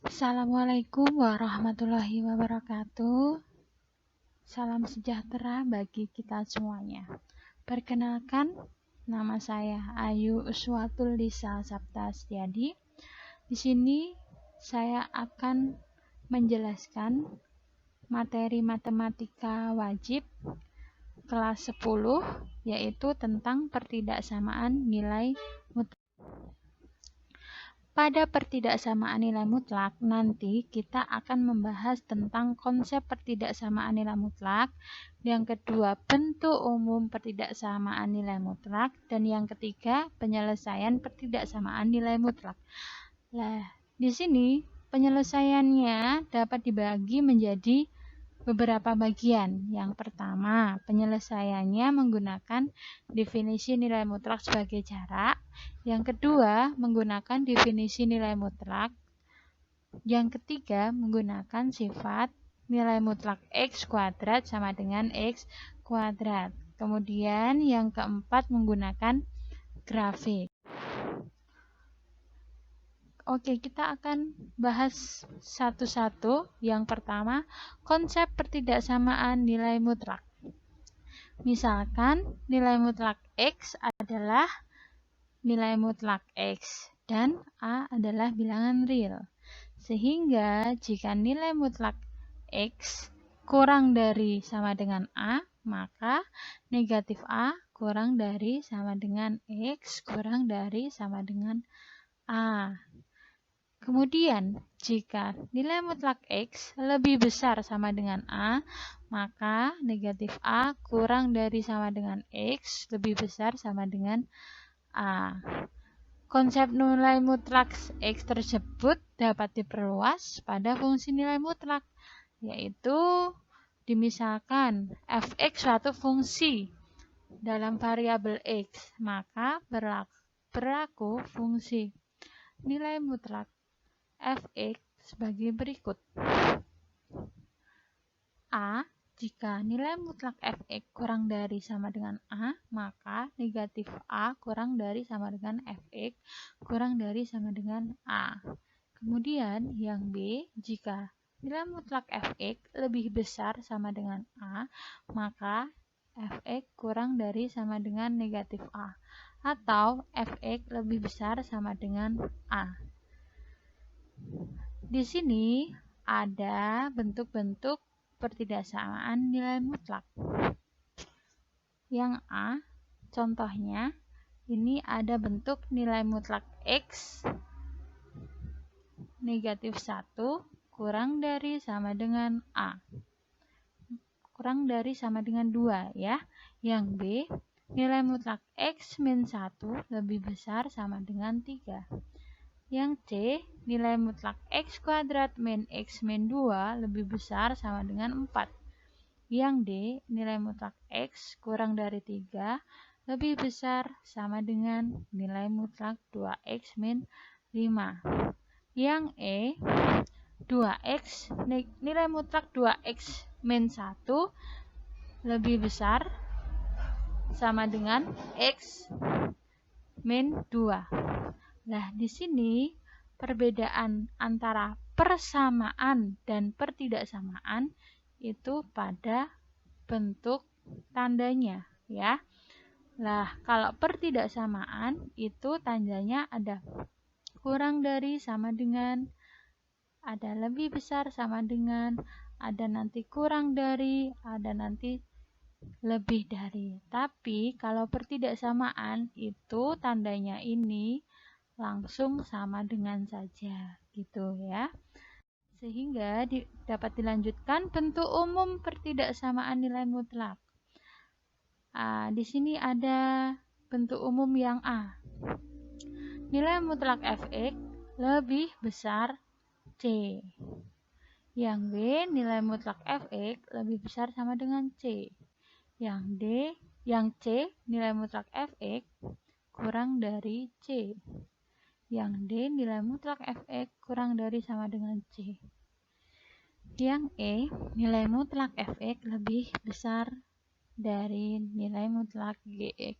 Assalamualaikum warahmatullahi wabarakatuh. Salam sejahtera bagi kita semuanya. Perkenalkan, nama saya Ayu Uswatul Lisa Saptastiadi. Di sini saya akan menjelaskan materi matematika wajib kelas 10, yaitu tentang pertidaksamaan nilai mutlak. Pada pertidaksamaan nilai mutlak, nanti kita akan membahas tentang konsep pertidaksamaan nilai mutlak. Yang kedua, bentuk umum pertidaksamaan nilai mutlak. Dan yang ketiga, penyelesaian pertidaksamaan nilai mutlak. Nah, di sini penyelesaiannya dapat dibagi menjadi beberapa bagian. Yang pertama, penyelesaiannya menggunakan definisi nilai mutlak sebagai jarak. Yang kedua, menggunakan definisi nilai mutlak. Yang ketiga, menggunakan sifat nilai mutlak X kuadrat sama dengan X kuadrat. Kemudian yang keempat, menggunakan grafik. Oke, kita akan bahas satu-satu. Yang pertama, konsep pertidaksamaan nilai mutlak. Misalkan nilai mutlak X adalah nilai mutlak X dan A adalah bilangan real. Sehingga jika nilai mutlak X kurang dari sama dengan A, maka negatif A kurang dari sama dengan X kurang dari sama dengan A. Kemudian, jika nilai mutlak X lebih besar sama dengan A, maka negatif A kurang dari sama dengan X lebih besar sama dengan A. Konsep nilai mutlak X tersebut dapat diperluas pada fungsi nilai mutlak, yaitu dimisalkan fx suatu fungsi dalam variabel X, maka berlaku fungsi nilai mutlak fx sebagai berikut. A, jika nilai mutlak fx kurang dari sama dengan A, maka negatif A kurang dari sama dengan fx kurang dari sama dengan A. Kemudian yang B, jika nilai mutlak fx lebih besar sama dengan A, maka fx kurang dari sama dengan negatif A, atau fx lebih besar sama dengan A. Di sini ada bentuk-bentuk pertidaksamaan nilai mutlak. Yang A, contohnya, ini ada bentuk nilai mutlak X negatif 1 kurang dari sama dengan A. Kurang dari sama dengan 2 ya. Yang B, nilai mutlak X min 1 lebih besar sama dengan 3. Yang C, nilai mutlak X kuadrat min X min 2 lebih besar sama dengan 4. Yang D, nilai mutlak X kurang dari 3 lebih besar sama dengan nilai mutlak 2X min 5. Yang E, 2X, nilai mutlak 2X min 1 lebih besar sama dengan X min 2. Nah, di sini perbedaan antara persamaan dan pertidaksamaan itu pada bentuk tandanya ya. Nah, kalau pertidaksamaan itu tandanya ada kurang dari sama dengan, ada lebih besar sama dengan, ada nanti kurang dari, ada nanti lebih dari. Tapi kalau pertidaksamaan itu tandanya ini langsung sama dengan saja gitu ya. Sehingga dapat dilanjutkan bentuk umum pertidaksamaan nilai mutlak. Di sini ada bentuk umum yang A. Nilai mutlak fx lebih besar C. Yang B, nilai mutlak fx lebih besar sama dengan C. Yang C, nilai mutlak fx kurang dari C. Yang D, nilai mutlak fx kurang dari sama dengan C. Yang E, nilai mutlak fx lebih besar dari nilai mutlak gx.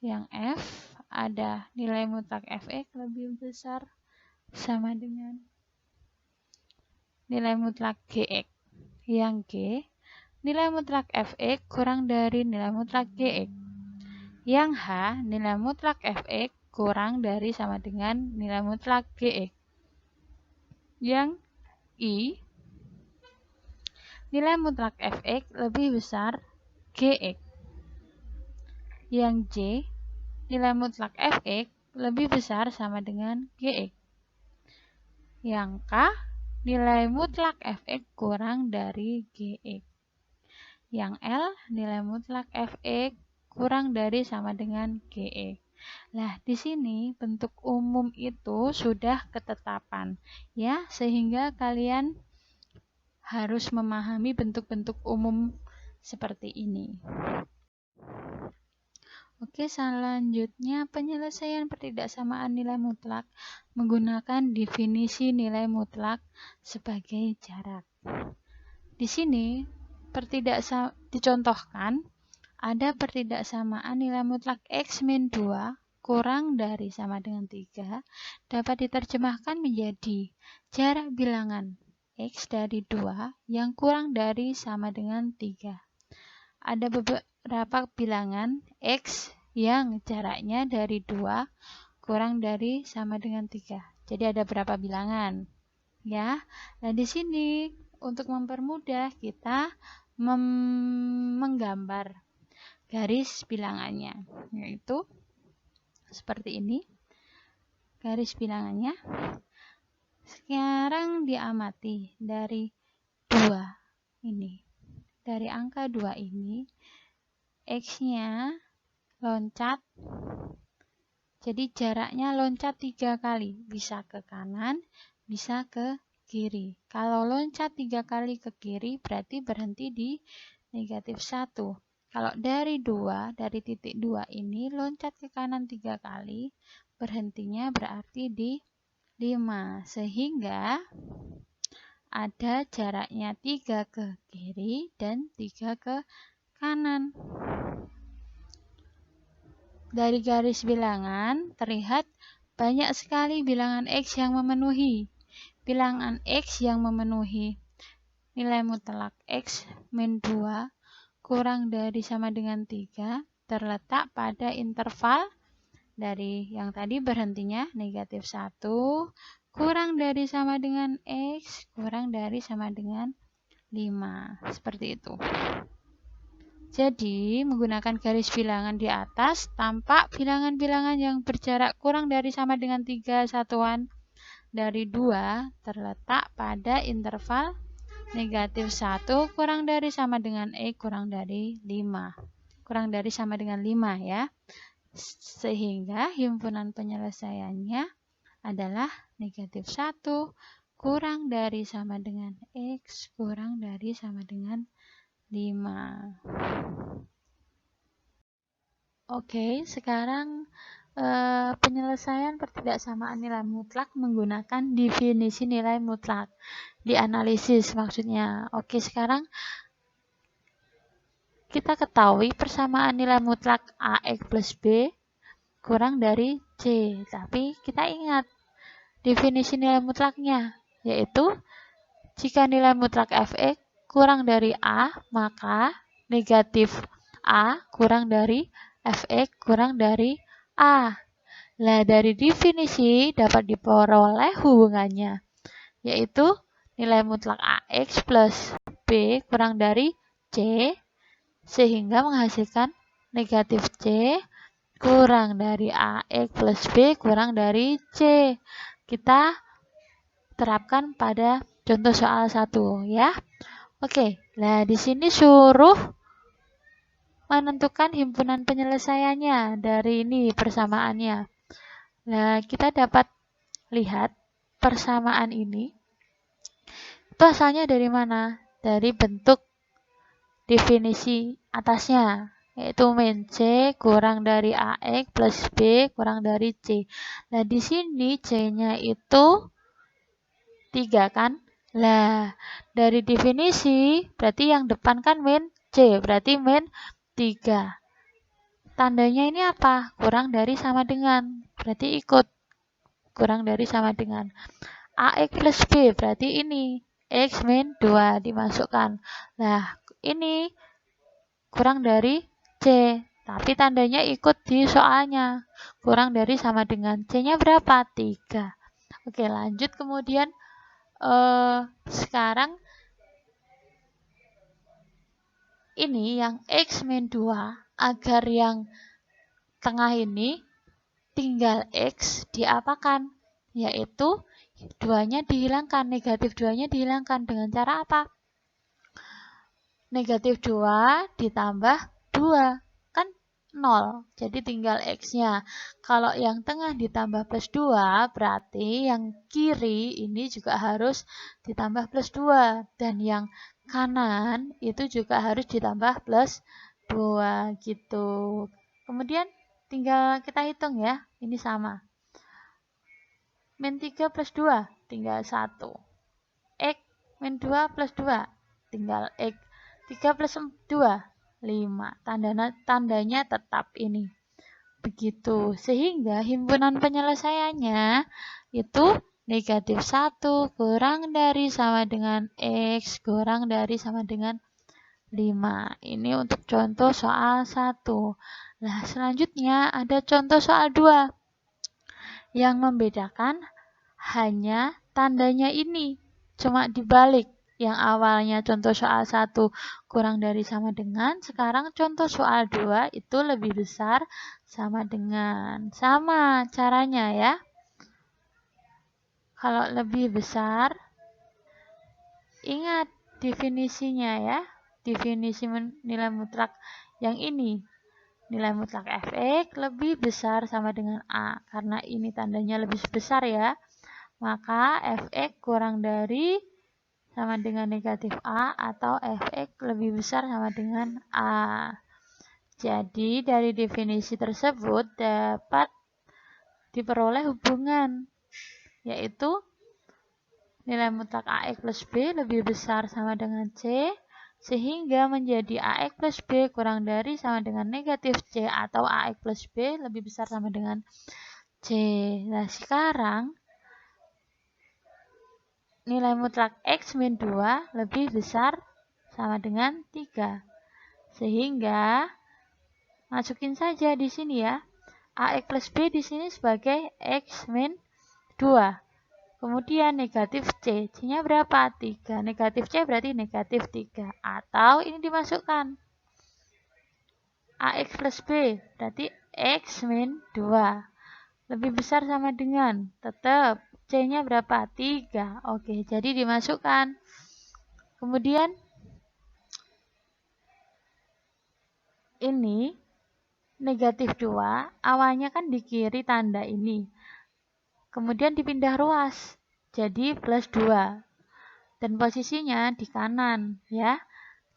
Yang F, ada nilai mutlak fx lebih besar sama dengan nilai mutlak Gx. Yang G, nilai mutlak Fx kurang dari nilai mutlak Gx. Yang H, nilai mutlak Fx kurang dari sama dengan nilai mutlak Gx. Yang I, nilai mutlak Fx lebih besar Gx. Yang J, nilai mutlak Fx lebih besar sama dengan Gx. Yang K, nilai mutlak Fx kurang dari Gx. Yang L, nilai mutlak Fx kurang dari sama dengan Gx. Nah, di sini bentuk umum itu sudah ketetapan, ya, sehingga kalian harus memahami bentuk-bentuk umum seperti ini. Oke, selanjutnya penyelesaian pertidaksamaan nilai mutlak menggunakan definisi nilai mutlak sebagai jarak. Di sini dicontohkan ada pertidaksamaan nilai mutlak X min 2 kurang dari sama dengan 3 dapat diterjemahkan menjadi jarak bilangan X dari 2 yang kurang dari sama dengan 3. Ada beberapa bilangan X yang jaraknya dari 2 kurang dari sama dengan 3. Jadi ada berapa bilangan? Ya. Nah, di sini untuk mempermudah kita menggambar garis bilangannya, yaitu seperti ini. Garis bilangannya. Sekarang diamati dari 2 ini. Dari angka 2 ini, X-nya loncat, jadi jaraknya loncat 3 kali, bisa ke kanan, bisa ke kiri. Kalau loncat 3 kali ke kiri, berarti berhenti di negatif 1. Kalau dari titik 2 ini, loncat ke kanan 3 kali, berhentinya berarti di 5. Sehingga ada jaraknya 3 ke kiri dan 3 ke kanan. Dari garis bilangan terlihat banyak sekali bilangan X yang memenuhi. Bilangan X yang memenuhi nilai mutlak X min 2 kurang dari sama dengan 3 terletak pada interval dari yang tadi berhentinya negatif 1 kurang dari sama dengan X kurang dari sama dengan 5. Seperti itu. Jadi, menggunakan garis bilangan di atas, tampak bilangan-bilangan yang berjarak kurang dari sama dengan 3 satuan dari 2 terletak pada interval negatif 1 kurang dari sama dengan X kurang dari 5. Kurang dari sama dengan 5 ya. Sehingga himpunan penyelesaiannya adalah negatif 1 kurang dari sama dengan X kurang dari sama dengan 5. Oke, sekarang penyelesaian pertidaksamaan nilai mutlak menggunakan definisi nilai mutlak. Dianalisis maksudnya. Oke, sekarang kita ketahui persamaan nilai mutlak AX plus B kurang dari C. Tapi kita ingat definisi nilai mutlaknya, yaitu jika nilai mutlak Fx kurang dari A, maka negatif A kurang dari Fx kurang dari A. Nah, dari definisi dapat diperoleh hubungannya, yaitu nilai mutlak AX plus B kurang dari C, sehingga menghasilkan negatif C kurang dari AX plus B kurang dari C. Kita terapkan pada contoh soal 1 ya. Oke, nah di sini suruh menentukan himpunan penyelesaiannya dari ini persamaannya. Nah, kita dapat lihat persamaan ini itu asalnya dari mana? Dari bentuk definisi atasnya, yaitu min C kurang dari AX plus B kurang dari C. Nah, di sini C-nya itu 3 kan? Nah, dari definisi berarti yang depan kan min C, berarti min 3. Tandanya ini apa? Kurang dari sama dengan. Berarti ikut. Kurang dari sama dengan. AX plus B berarti ini. X min 2 dimasukkan. Nah, ini kurang dari C, tapi tandanya ikut di soalnya. Kurang dari sama dengan C-nya berapa? 3. Oke, lanjut kemudian sekarang ini yang X min 2 agar yang tengah ini tinggal X diapakan? Yaitu 2-nya dihilangkan, negatif 2-nya dihilangkan dengan cara apa? Negatif 2 ditambah 2, kan 0, jadi tinggal X-nya. Kalau yang tengah ditambah plus 2, berarti yang kiri ini juga harus ditambah plus 2. Dan yang kanan itu juga harus ditambah plus 2 gitu. Kemudian tinggal kita hitung ya, ini sama. Min 3 plus 2 tinggal 1. X min 2 plus 2 tinggal X. 3 plus 2 5. Tandanya tetap ini. Begitu. Sehingga himpunan penyelesaiannya itu negatif 1 kurang dari sama dengan X kurang dari sama dengan 5. Ini untuk contoh soal 1. Nah, selanjutnya ada contoh soal 2. Yang membedakan hanya tandanya ini. Cuma dibalik. Yang awalnya contoh soal 1 kurang dari sama dengan, sekarang contoh soal 2 itu lebih besar sama dengan. Sama caranya ya. Kalau lebih besar, ingat definisinya ya. Definisi nilai mutlak yang ini. Nilai mutlak Fx lebih besar sama dengan A. Karena ini tandanya lebih besar ya. Maka Fx kurang dari sama dengan negatif A atau Fx lebih besar sama dengan A. Jadi dari definisi tersebut dapat diperoleh hubungan, yaitu nilai mutlak AX plus B lebih besar sama dengan C, sehingga menjadi AX plus B kurang dari sama dengan negatif C atau AX plus B lebih besar sama dengan C. Nah, sekarang nilai mutlak X min 2 lebih besar sama dengan 3. Sehingga masukin saja di sini ya. AX plus B di sini sebagai X min 2. Kemudian negatif C. C-nya berapa? 3. Negatif C berarti negatif 3. Atau ini dimasukkan. AX plus B berarti X min 2. Lebih besar sama dengan, tetap C-nya berapa? 3. Oke, jadi dimasukkan. Kemudian ini negatif 2, awalnya kan di kiri tanda ini. Kemudian dipindah ruas, jadi plus 2. Dan posisinya di kanan ya.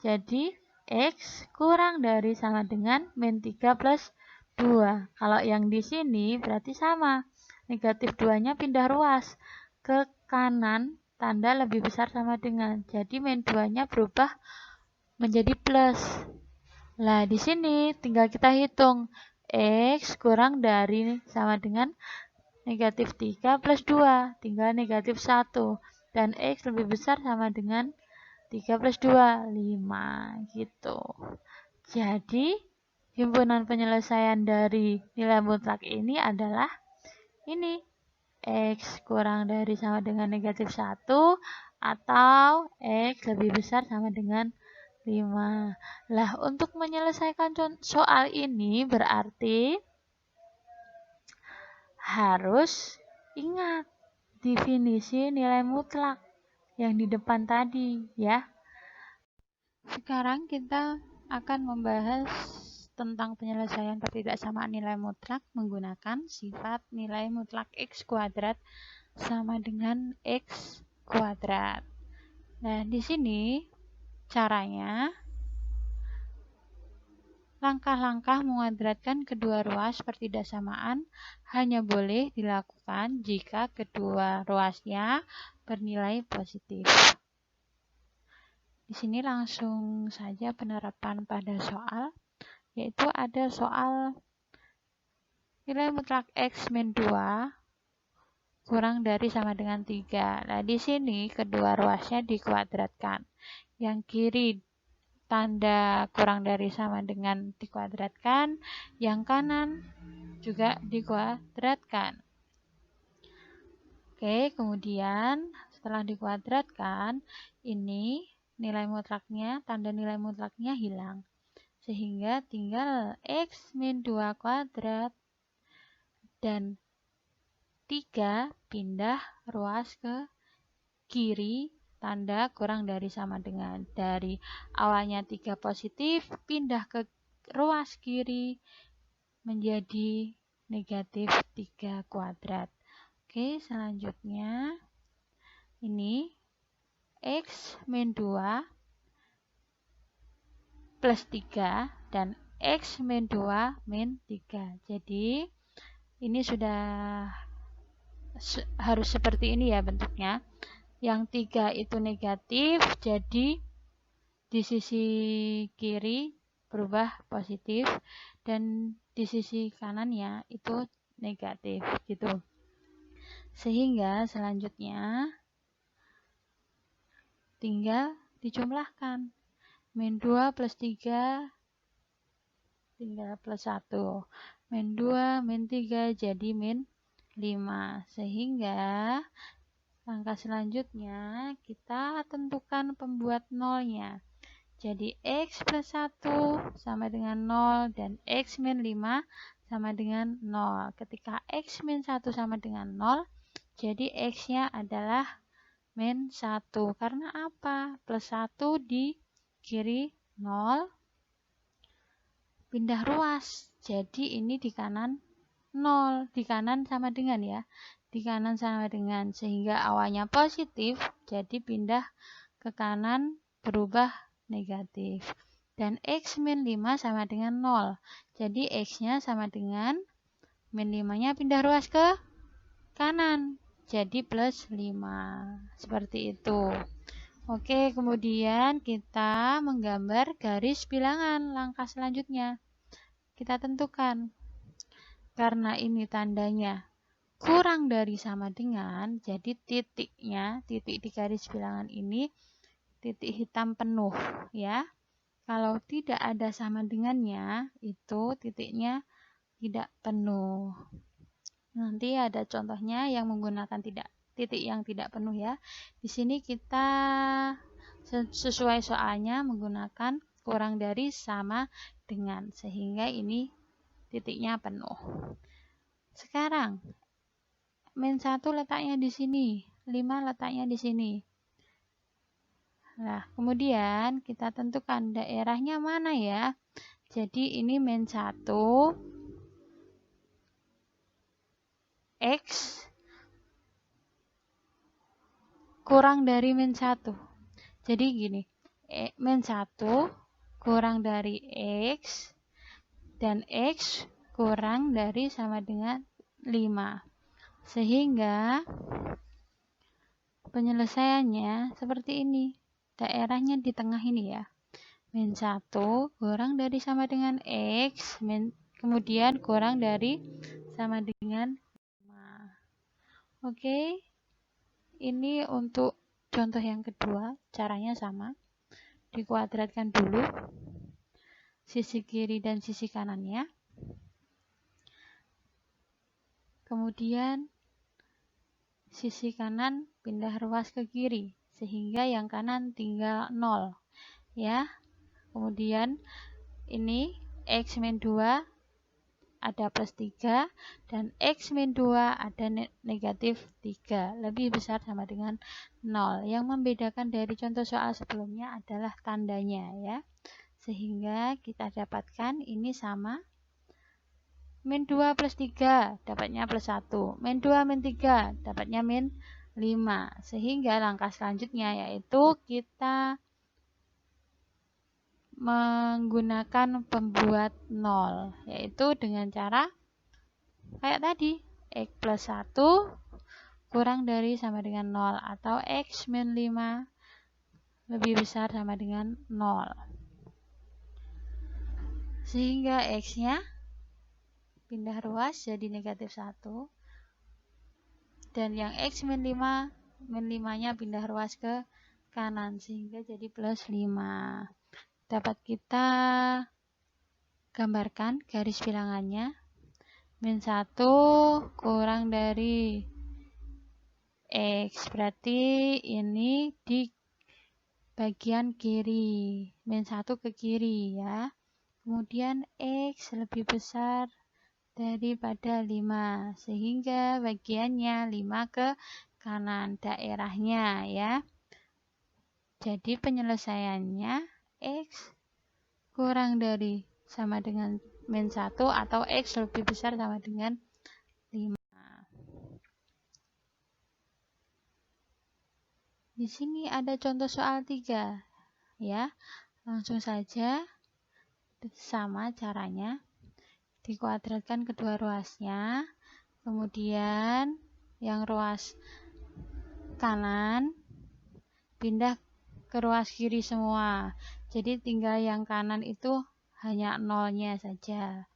Jadi X kurang dari sama dengan min 3 plus 2. Kalau yang di sini berarti sama. Negatif 2-nya pindah ruas ke kanan, tanda lebih besar sama dengan. Jadi min 2-nya berubah menjadi plus. Nah, di sini tinggal kita hitung. X kurang dari sama dengan negatif 3 plus 2. Tinggal negatif 1. Dan X lebih besar sama dengan 3 plus 2, 5. Gitu. Jadi, himpunan penyelesaian dari nilai mutlak ini adalah ini. X kurang dari sama dengan negatif 1 atau X lebih besar sama dengan 5. Lah, untuk menyelesaikan soal ini berarti harus ingat definisi nilai mutlak yang di depan tadi ya. Sekarang kita akan membahas tentang penyelesaian ketidaksamaan nilai mutlak menggunakan sifat nilai mutlak X kuadrat sama dengan X kuadrat. Nah, di sini caranya langkah-langkah menguadratkan kedua ruas pertidaksamaan hanya boleh dilakukan jika kedua ruasnya bernilai positif. Di sini langsung saja penerapan pada soal, yaitu ada soal nilai mutlak X min 2 kurang dari sama dengan 3. Nah, di sini kedua ruasnya dikuadratkan. Yang kiri tanda kurang dari sama dengan dikuadratkan, yang kanan juga dikuadratkan. Oke, kemudian setelah dikuadratkan, ini nilai mutlaknya, tanda nilai mutlaknya hilang. Sehingga tinggal X min 2 kuadrat dan 3 pindah ruas ke kiri, tanda kurang dari sama dengan. Dari awalnya 3 positif, pindah ke ruas kiri menjadi negatif 3 kuadrat. Oke, selanjutnya ini X min 2 plus 3 dan X min 2 min 3. Jadi ini sudah harus seperti ini ya bentuknya. Yang 3 itu negatif, jadi di sisi kiri berubah positif dan di sisi kanannya itu negatif gitu. Sehingga selanjutnya tinggal dijumlahkan. Min 2 plus 3 tinggal plus 1. Min 2 min 3 jadi min 5. Sehingga langkah selanjutnya kita tentukan pembuat nolnya. Jadi X plus 1 sama dengan 0 dan X min 5 sama dengan 0. Ketika X min 1 sama dengan 0, jadi X-nya adalah min 1. Karena apa? Plus 1 di kiri 0, pindah ruas. Jadi ini di kanan 0. Di kanan sama dengan ya. Di kanan sama dengan. Sehingga awalnya positif, jadi pindah ke kanan berubah negatif. Dan X min 5 sama dengan 0. Jadi X-nya sama dengan min 5-nya pindah ruas ke kanan. Jadi plus 5. Seperti itu. Oke, kemudian kita menggambar garis bilangan. Langkah selanjutnya kita tentukan. Karena ini tandanya kurang dari sama dengan, jadi titiknya, titik di garis bilangan ini titik hitam penuh ya. Kalau tidak ada sama dengannya, itu titiknya tidak penuh. Nanti ada contohnya yang menggunakan titik yang tidak penuh ya. Di sini kita sesuai soalnya menggunakan kurang dari sama dengan, sehingga ini titiknya penuh. Sekarang min 1 letaknya di sini, 5 letaknya di sini. Nah, kemudian kita tentukan daerahnya mana ya. Jadi ini min 1 X kurang dari min 1. Jadi gini, min 1 kurang dari X dan X kurang dari sama dengan 5. Sehingga penyelesaiannya seperti ini. Daerahnya di tengah ini ya. Min 1 kurang dari sama dengan X, kemudian kurang dari sama dengan 5. Oke. Ini untuk contoh yang kedua, caranya sama. Dikuadratkan dulu sisi kiri dan sisi kanannya. Kemudian sisi kanan pindah ruas ke kiri, sehingga yang kanan tinggal 0 ya. Kemudian ini X min 2 ada plus 3 dan X min 2 ada negatif 3, lebih besar sama dengan 0. Yang membedakan dari contoh soal sebelumnya adalah tandanya ya. Sehingga kita dapatkan ini sama. Min 2 plus 3 dapatnya plus 1. Min 2 min 3 dapatnya min 5. Sehingga langkah selanjutnya yaitu kita menggunakan pembuat 0. Yaitu dengan cara kayak tadi. X plus 1 kurang dari sama dengan 0. Atau X min 5 lebih besar sama dengan 0. Sehingga X-nya pindah ruas jadi negatif 1 dan yang X min 5, min 5-nya pindah ruas ke kanan sehingga jadi plus 5. Dapat kita gambarkan garis bilangannya. Min 1 kurang dari X, berarti ini di bagian kiri, min 1 ke kiri ya. Kemudian X lebih besar daripada 5, sehingga bagiannya 5 ke kanan daerahnya ya. Jadi penyelesaiannya X kurang dari sama dengan min 1 atau X lebih besar sama dengan 5. Di sini ada contoh soal 3 ya. Langsung saja sama caranya. Dikuadratkan kedua ruasnya. Kemudian yang ruas kanan pindah ke ruas kiri semua. Jadi tinggal yang kanan itu hanya nolnya saja.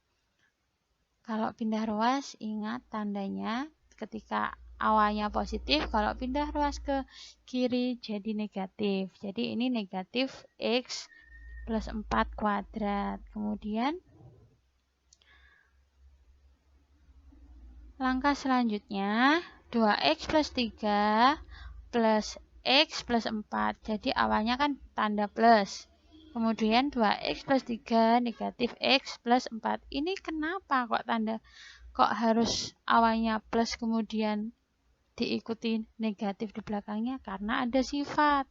Kalau pindah ruas, ingat tandanya ketika awalnya positif, kalau pindah ruas ke kiri jadi negatif. Jadi ini negatif X plus 4 kuadrat. Kemudian langkah selanjutnya 2X plus 3 plus X plus 4. Jadi awalnya kan tanda plus. Kemudian 2X plus 3 negatif X plus 4. Ini kenapa kok harus awalnya plus kemudian diikuti negatif di belakangnya? Karena ada sifat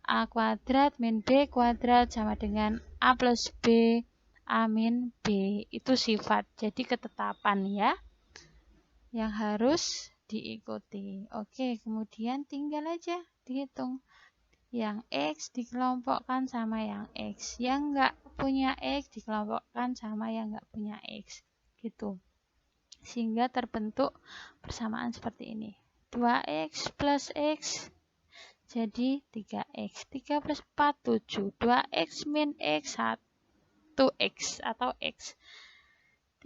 A kuadrat min B kuadrat sama dengan A plus B A min B. Itu sifat, jadi ketetapan ya, yang harus diikuti. Oke, kemudian tinggal aja dihitung. Yang X dikelompokkan sama yang X. Yang nggak punya X dikelompokkan sama yang nggak punya X. Gitu. Sehingga terbentuk persamaan seperti ini. 2X plus X jadi 3X. 3 plus 4, 7. 2X min X, 1X atau X.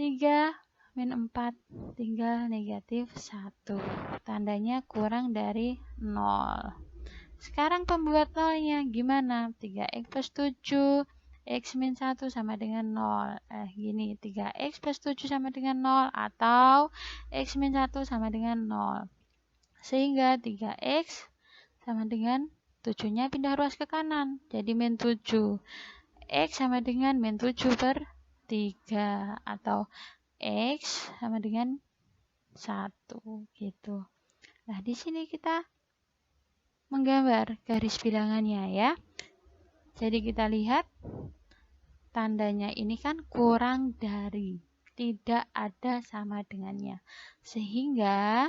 3 min 4, tinggal negatif 1. Tandanya kurang dari 0. Sekarang pembuat nolnya gimana? 3X plus 7, X min 1 sama dengan 0. Gini, 3X plus 7 sama dengan 0 atau X min 1 sama dengan 0. Sehingga 3X sama dengan 7-nya pindah ruas ke kanan. Jadi min 7. X sama dengan min 7 per 3 atau X sama dengan 1 gitu. Nah, di sini kita menggambar garis bilangannya ya. Jadi kita lihat tandanya ini kan kurang dari, tidak ada sama dengannya. Sehingga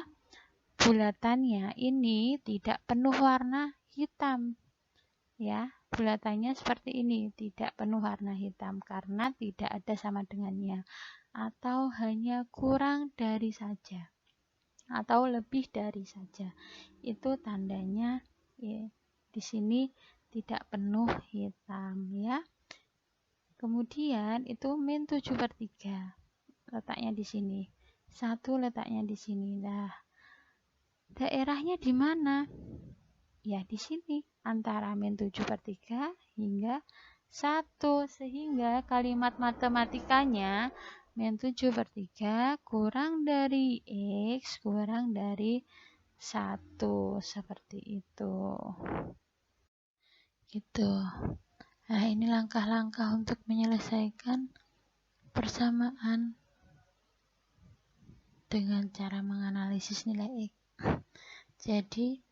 bulatannya ini tidak penuh warna hitam. Ya, bulatannya seperti ini, tidak penuh warna hitam karena tidak ada sama dengannya atau hanya kurang dari saja atau lebih dari saja. Itu tandanya ya, di sini tidak penuh hitam ya. Kemudian itu min 7 per 3 letaknya di sini. 1 letaknya di sini. Nah, daerahnya di mana? Ya, di sini antara min 7 per 3 hingga 1. Sehingga kalimat matematikanya min 7 per 3 kurang dari X kurang dari 1. Seperti itu. Gitu. Nah, ini langkah-langkah untuk menyelesaikan persamaan dengan cara menganalisis nilai X. Jadi,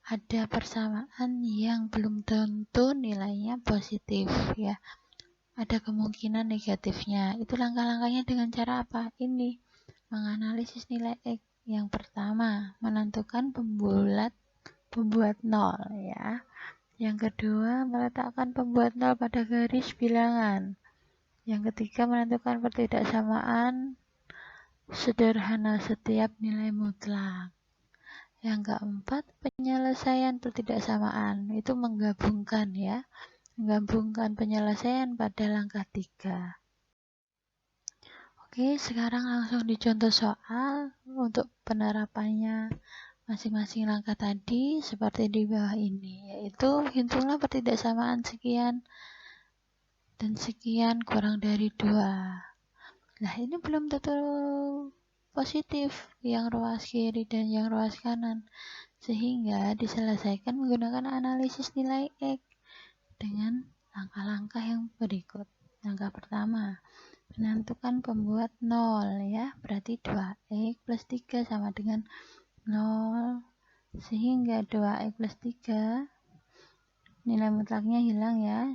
ada persamaan yang belum tentu nilainya positif ya. Ada kemungkinan negatifnya. Itu langkah-langkahnya dengan cara apa? Ini menganalisis nilai X. Yang pertama, menentukan pembuat nol ya. Yang kedua, meletakkan pembuat nol pada garis bilangan. Yang ketiga, menentukan pertidaksamaan sederhana setiap nilai mutlak. Yang keempat, penyelesaian pertidaksamaan. Itu menggabungkan ya. Menggabungkan penyelesaian pada langkah 3. Oke, sekarang langsung dicontoh soal untuk penerapannya masing-masing langkah tadi seperti di bawah ini, yaitu hitunglah pertidaksamaan sekian dan sekian kurang dari 2. Nah, ini belum tentu positif yang ruas kiri dan yang ruas kanan, sehingga diselesaikan menggunakan analisis nilai X dengan langkah-langkah yang berikut. Langkah pertama, menentukan pembuat 0 ya, berarti 2x plus 3 sama dengan 0, sehingga 2x plus 3 nilai mutlaknya hilang ya.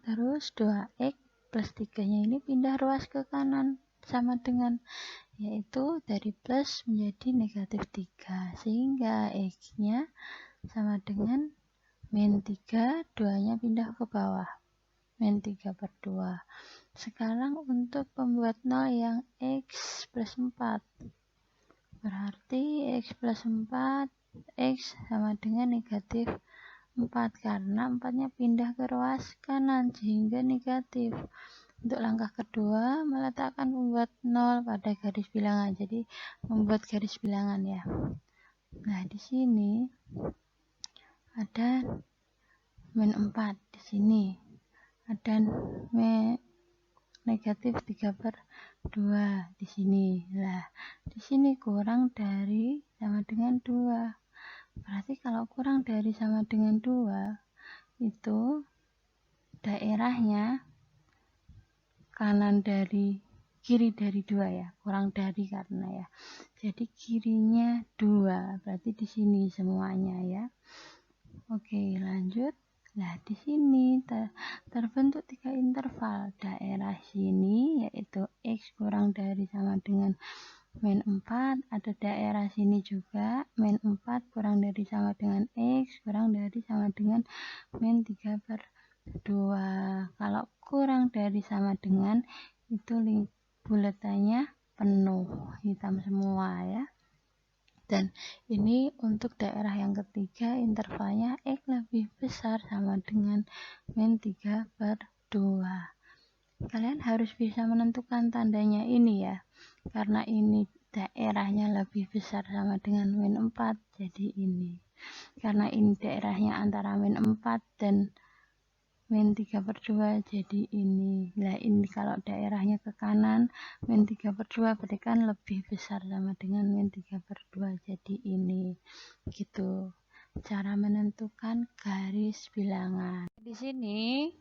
Terus 2x plus 3 nya ini pindah ruas ke kanan sama dengan, yaitu dari plus menjadi negatif 3, sehingga x nya sama dengan min 3, 2 nya pindah ke bawah, min 3/2. Sekarang untuk pembuat 0 yang x plus 4, berarti x plus 4, x sama dengan negatif 4, karena 4 nya pindah ke ruas kanan sehingga negatif. Untuk langkah kedua, meletakkan pembuat 0 pada garis bilangan, jadi membuat garis bilangan ya. Nah, di sini ada min 4, di sini ada negatif 3/2 di sini. Nah, di sini kurang dari sama dengan 2. Berarti kalau kurang dari sama dengan 2, itu daerahnya kanan dari kiri dari 2 ya, kurang dari karena ya. Jadi kirinya 2, berarti di sini semuanya ya. Oke, lanjut. Nah, di sini terbentuk 3 interval. Daerah sini yaitu x kurang dari sama dengan min 4. Ada daerah sini juga min 4 kurang dari sama dengan x kurang dari sama dengan min 3/2. Kalau kurang dari sama dengan, itu buletannya penuh, hitam semua ya. Dan ini untuk daerah yang ketiga, intervalnya x lebih besar sama dengan min 3/2. Kalian harus bisa menentukan tandanya ini ya, karena ini daerahnya lebih besar sama dengan min 4, jadi ini. Karena ini daerahnya antara min 4 dan min 3/2, jadi ini. Nah, ini kalau daerahnya ke kanan min 3/2 berarti kan lebih besar sama dengan min 3/2, jadi ini. Gitu cara menentukan garis bilangan. Di sini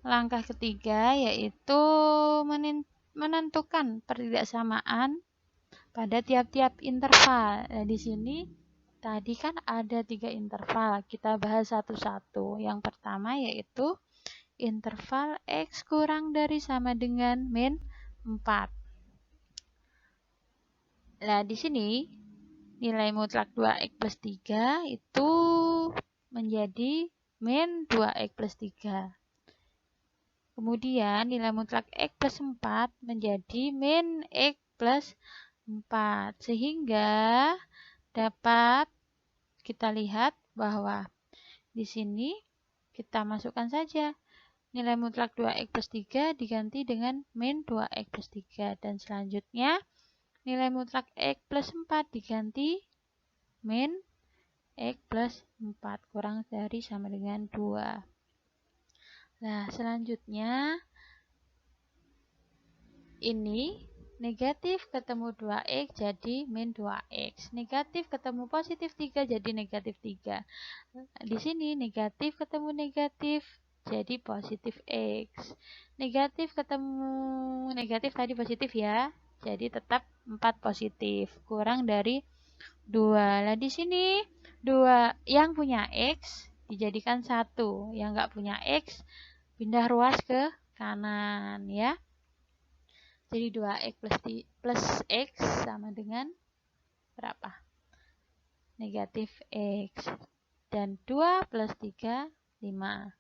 langkah ketiga yaitu menentukan pertidaksamaan pada tiap-tiap interval. Nah, di sini tadi kan ada 3 interval, kita bahas satu-satu. Yang pertama yaitu interval x kurang dari sama dengan min 4. Nah, di sini nilai mutlak 2x plus 3 itu menjadi min 2x plus 3. Kemudian nilai mutlak x plus 4 menjadi min x plus 4. Sehingga dapat kita lihat bahwa di sini kita masukkan saja nilai mutlak 2x plus 3 diganti dengan min 2x plus 3. Dan selanjutnya nilai mutlak x plus 4 diganti min x plus 4 kurang dari sama dengan 2. Nah, selanjutnya ini negatif ketemu 2x jadi min 2x. Negatif ketemu positif 3 jadi negatif 3. Di sini negatif ketemu negatif jadi positif x. Negatif ketemu negatif tadi positif ya. Jadi tetap 4 positif. Kurang dari 2. Nah, di sini 2 yang punya x dijadikan 1. Yang nggak punya x pindah ruas ke kanan ya. Jadi 2x plus x sama dengan berapa? Negatif x. Dan 2 plus 3, 5.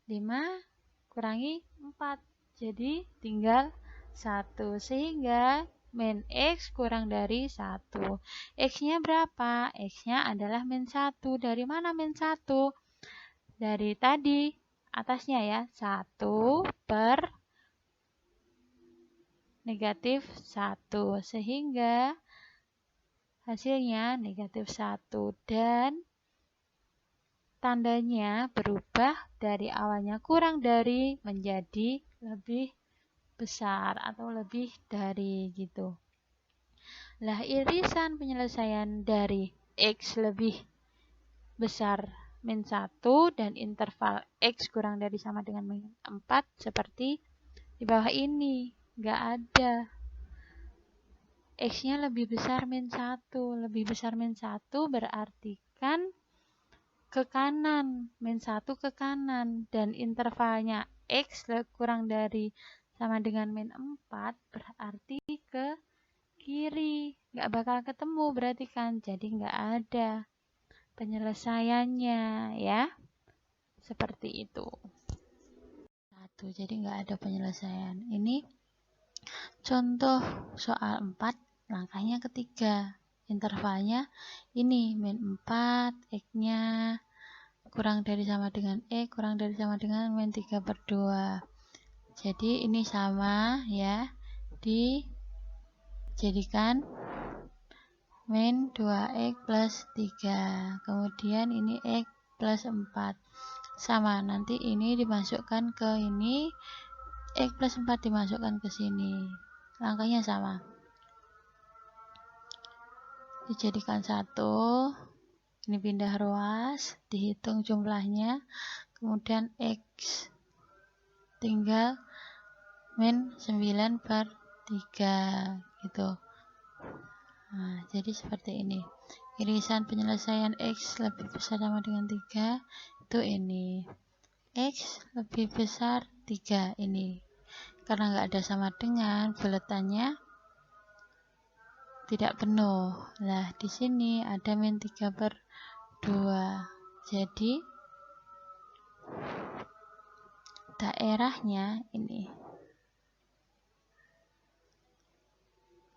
5 kurangi 4. Jadi tinggal 1. Sehingga min x kurang dari 1. X-nya berapa? X-nya adalah min 1. Dari mana min 1? Dari tadi atasnya ya. 1/, negatif 1. Sehingga hasilnya negatif 1 dan tandanya berubah dari awalnya kurang dari menjadi lebih besar atau lebih dari gitu. Lah irisan penyelesaian dari X lebih besar min 1 dan interval X kurang dari sama dengan min 4 seperti di bawah ini. Nggak ada. X-nya lebih besar min 1. Lebih besar min 1 berarti kan ke kanan. Min 1 ke kanan. Dan intervalnya X kurang dari sama dengan min 4 berarti ke kiri. Nggak bakal ketemu berarti kan. Jadi nggak ada penyelesaiannya ya. Seperti itu. Jadi nggak ada penyelesaian. Ini contoh soal 4, langkahnya ketiga. Intervalnya ini min 4, X-nya kurang dari sama dengan X, kurang dari sama dengan min 3/2. Jadi ini sama ya, dijadikan min 2X plus 3. Kemudian ini X plus 4. Sama, nanti ini dimasukkan ke ini, X plus 4 dimasukkan ke sini. Langkahnya sama. Dijadikan 1, ini pindah ruas, dihitung jumlahnya, kemudian X tinggal min 9/3 gitu. Nah, jadi seperti ini. Irisan penyelesaian X lebih besar sama dengan 3 itu ini. X lebih besar 3 ini. Karena nggak ada sama dengan, buletannya tidak penuh. Nah, di sini ada min 3/2. Jadi daerahnya ini.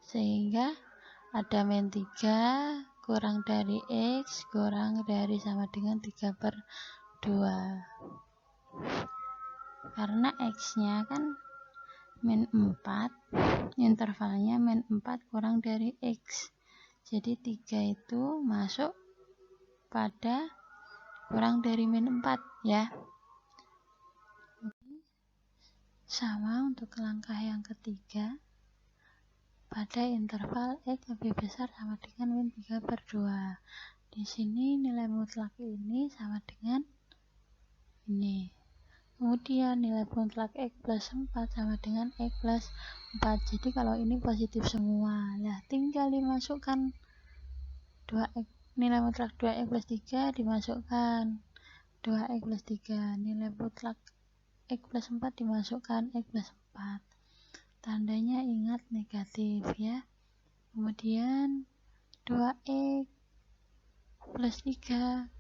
Sehingga ada min 3 kurang dari X kurang dari sama dengan 3/2. Karena X-nya kan min 4, intervalnya min 4 kurang dari X. Jadi 3 itu masuk pada kurang dari min 4 ya. Sama untuk langkah yang ketiga. Pada interval X lebih besar sama dengan min 3/2. Di sini nilai mutlak ini sama dengan ini. Kemudian nilai mutlak X plus 4 sama dengan X plus 4. Jadi kalau ini positif semua. Nah, tinggal dimasukkan 2X, nilai mutlak 2X plus 3 dimasukkan 2X plus 3. Nilai mutlak X plus 4 dimasukkan X plus 4. Tandanya ingat negatif ya. Kemudian 2X plus 3.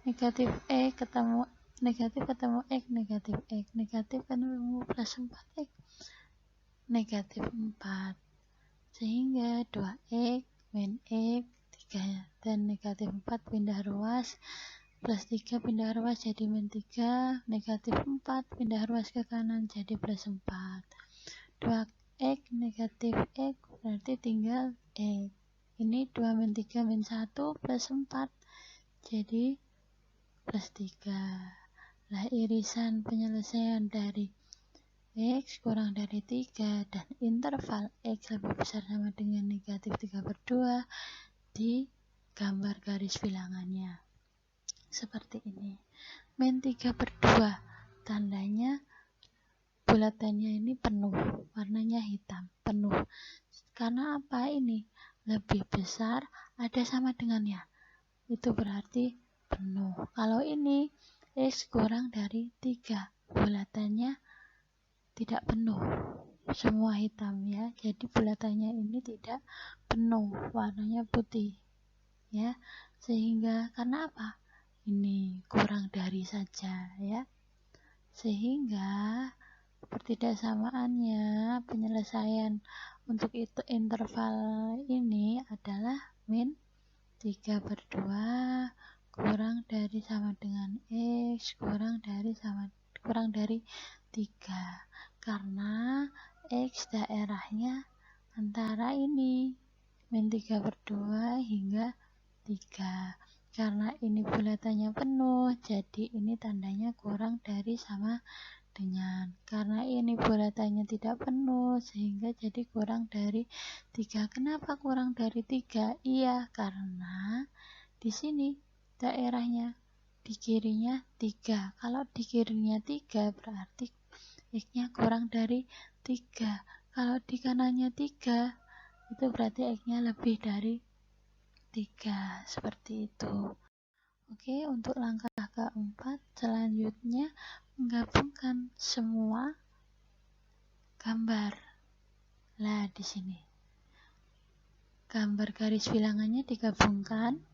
Negatif X ketemu negatif ketemu X, negatif X, negatif ketemu plus 4X, negatif 4. Sehingga 2X min X 3 dan negatif 4 pindah ruas, plus 3 pindah ruas jadi min 3, negatif 4 pindah ruas ke kanan jadi plus 4. 2X negatif X berarti tinggal X. Ini 2 min 3 min 1 plus 4 jadi plus 3. Lah irisan penyelesaian dari X kurang dari 3 dan interval X lebih besar sama dengan negatif 3/2 di gambar garis bilangannya. Seperti ini. Min 3/2 tandanya bulatannya ini penuh, warnanya hitam, penuh. Karena apa ini? Lebih besar ada sama dengannya. Itu berarti penuh. Kalau ini X kurang dari 3, bulatannya tidak penuh, semua hitam ya. Jadi bulatannya ini tidak penuh, warnanya putih ya. Sehingga karena apa? Ini kurang dari saja ya. Sehingga pertidaksamaannya penyelesaian untuk itu interval ini adalah min 3/2 kurang dari sama dengan X kurang dari 3. Karena X daerahnya karena ini bulatannya penuh, jadi ini tandanya kurang dari sama dengan. Karena ini bulatannya tidak penuh, sehingga jadi kurang dari 3. Kenapa kurang dari 3? Iya, karena di sini daerahnya di kirinya 3. Kalau di kirinya 3 berarti X-nya kurang dari 3. Kalau di kanannya 3 itu berarti X-nya lebih dari 3. Seperti itu. Oke, untuk langkah keempat selanjutnya menggabungkan semua gambar. Nah, di sini gambar garis bilangannya digabungkan.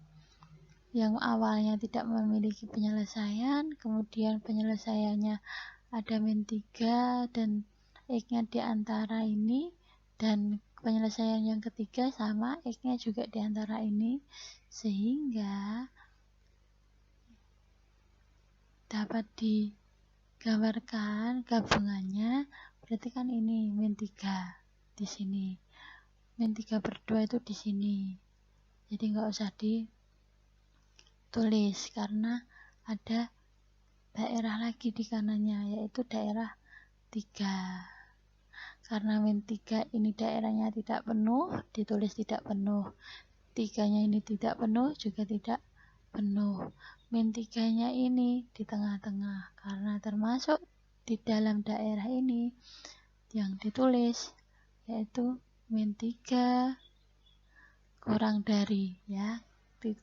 Yang awalnya tidak memiliki penyelesaian, kemudian penyelesaiannya ada min 3 dan X-nya di antara ini, dan penyelesaian yang ketiga sama X-nya juga di antara ini, sehingga dapat digambarkan gabungannya. Berarti kan ini min 3 di sini, min 3/2 itu di sini, jadi nggak usah ditulis karena ada daerah lagi di kanannya, yaitu daerah 3. Karena min 3 ini daerahnya tidak penuh, ditulis tidak penuh. 3-nya ini tidak penuh, juga tidak penuh. Min 3-nya ini di tengah-tengah, karena termasuk di dalam daerah ini yang ditulis, yaitu min 3 kurang dari, ya,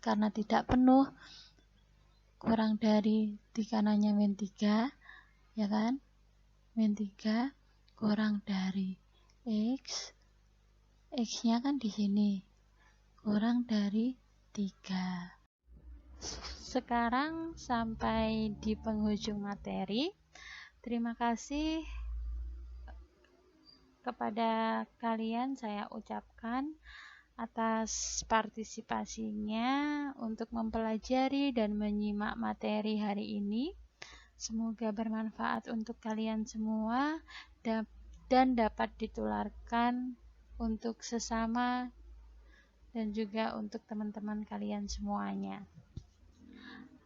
karena tidak penuh, kurang dari di kanannya min 3, ya kan, min 3 kurang dari X, X-nya kan di sini, kurang dari 3. Sekarang sampai di penghujung materi. Terima kasih kepada kalian saya ucapkan atas partisipasinya untuk mempelajari dan menyimak materi hari ini. Semoga bermanfaat untuk kalian semua dan dapat ditularkan untuk sesama dan juga untuk teman-teman kalian semuanya.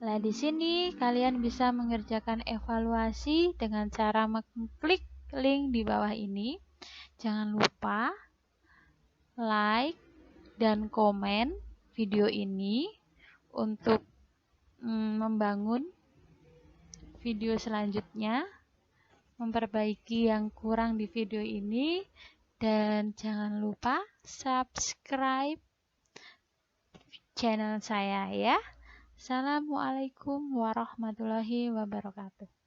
Nah, di sini kalian bisa mengerjakan evaluasi dengan cara mengklik link di bawah ini. Jangan lupa like dan komen video ini untuk membangun video selanjutnya, memperbaiki yang kurang di video ini, dan jangan lupa subscribe channel saya ya. Assalamualaikum warahmatullahi wabarakatuh.